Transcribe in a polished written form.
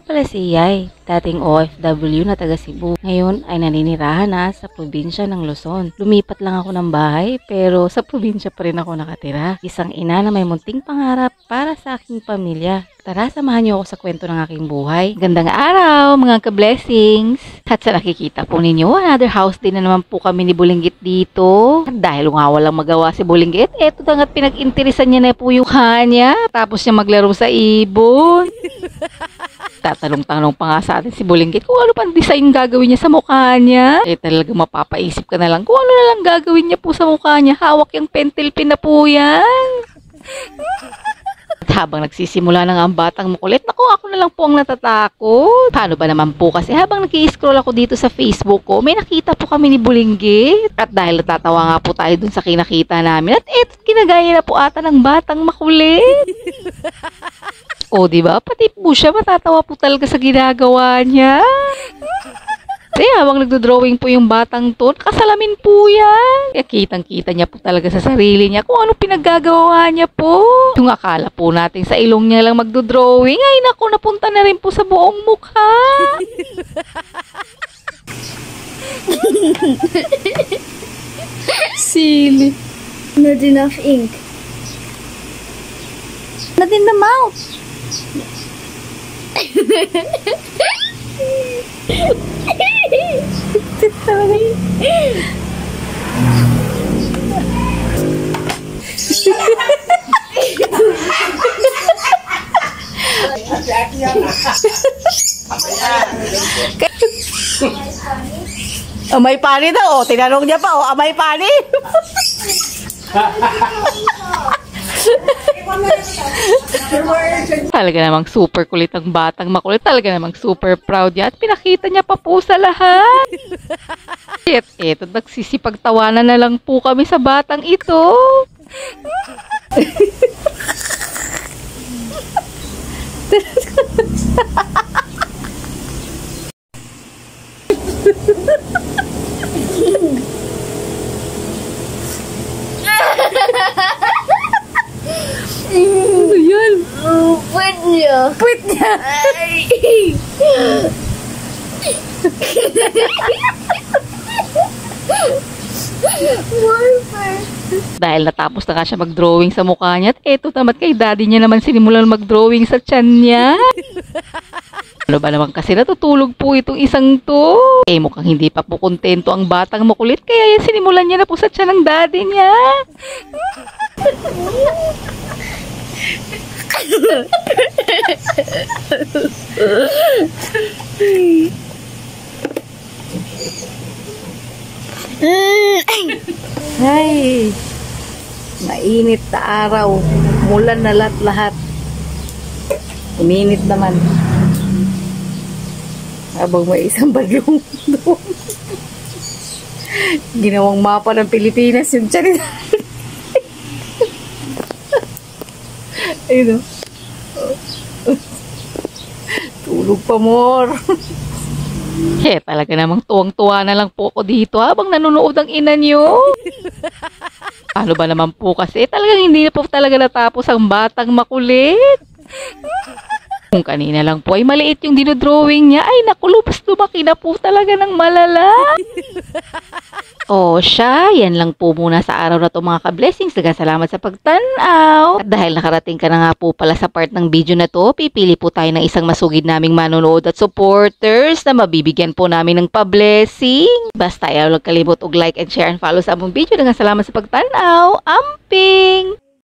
nga pala si Yay, dating OFW na taga Cebu. Ngayon ay naninirahan na sa probinsya ng Luzon. Lumipat lang ako ng bahay pero sa probinsya pa rin ako nakatira. Isang ina na may munting pangarap para sa aking pamilya. Tara, samahan niyo ako sa kwento ng aking buhay. Gandang araw mga ka-blessings! At sa nakikita po ninyo, another house din na naman po kami ni Bulinggit dito. At dahil nga walang magawa si Bulinggit, eto na nga't pinag-interesan niya na po yung kanya. Tapos niya maglaro sa ibon. Tatanong-tanong pa nga sa atin si Bulinggit kung ano pang design gagawin niya sa mukha niya. Eh talaga mapapaisip ka na lang kung ano na lang gagawin niya po sa mukha niya. Hawak yung pentel pin na po yan. At habang nagsisimula na nga ang batang makulit, naku, ako na lang po ang natatakot. Paano ba naman po kasi habang nag-i-scroll ako dito sa Facebook ko, may nakita po kami ni Bulinggit. At dahil natatawa nga po tayo dun sa kinakita namin, at eto, kinagaya na po ata ng batang makulit. O, diba? Pati po siya, matatawa po talaga sa ginagawa niya. Kasi habang nagdo-drawing po yung batang to, nakasalamin po yan. Kaya kitang-kita niya po talaga sa sarili niya kung ano pinaggagawa niya po. Yung akala po natin sa ilong niya lang magdo-drawing, ay naku, napunta na rin po sa buong mukha. Silly. Not enough ink. Not in the mouth. Amay pani daw. Tinanong niya pa, amay pani. Talaga namang super kulit ang batang makulit. Talaga namang super proud niya. At pinakita niya pa po sa lahat. At eto, nagsisipagtawanan na lang po kami sa batang ito. Ano yan? Puwet niya. Puwit niya. Dahil natapos na nga siya mag-drawing sa mukha niya. At eto naman kay daddy niya naman sinimulan mag-drawing sa tiyan niya. Ano ba naman kasi natutulog po itong isang to? Eh mukhang hindi pa po kontento ang batang makulit. Kaya yan sinimulan niya na po sa tiyan ng daddy niya. Ay, mainit na araw. Mulan na lahat. Uminit naman. Habang may isang bagyong doon. Ginawang mapa ng Pilipinas yung tiyan. Ayun o. Tulog pa more. Talaga namang tuwang-tuwa na lang po ako dito habang nanonood ang ina niyo. Ano ba naman po kasi talagang hindi na po talaga natapos ang batang makulit. Kung kanina lang po ay maliit yung dinodrawing niya, ay naku, lumaki na po talaga ng malala. O siya, yan lang po muna sa araw na to mga ka-blessings. Salamat sa pagtanaw. At dahil nakarating ka na nga po pala sa part ng video na to, pipili po tayo ng isang masugid naming manonood at supporters na mabibigyan po namin ng pa-blessing. Basta ayaw lang kalimot og like and share and follow sa among video. Salamat sa pagtanaw. Amping!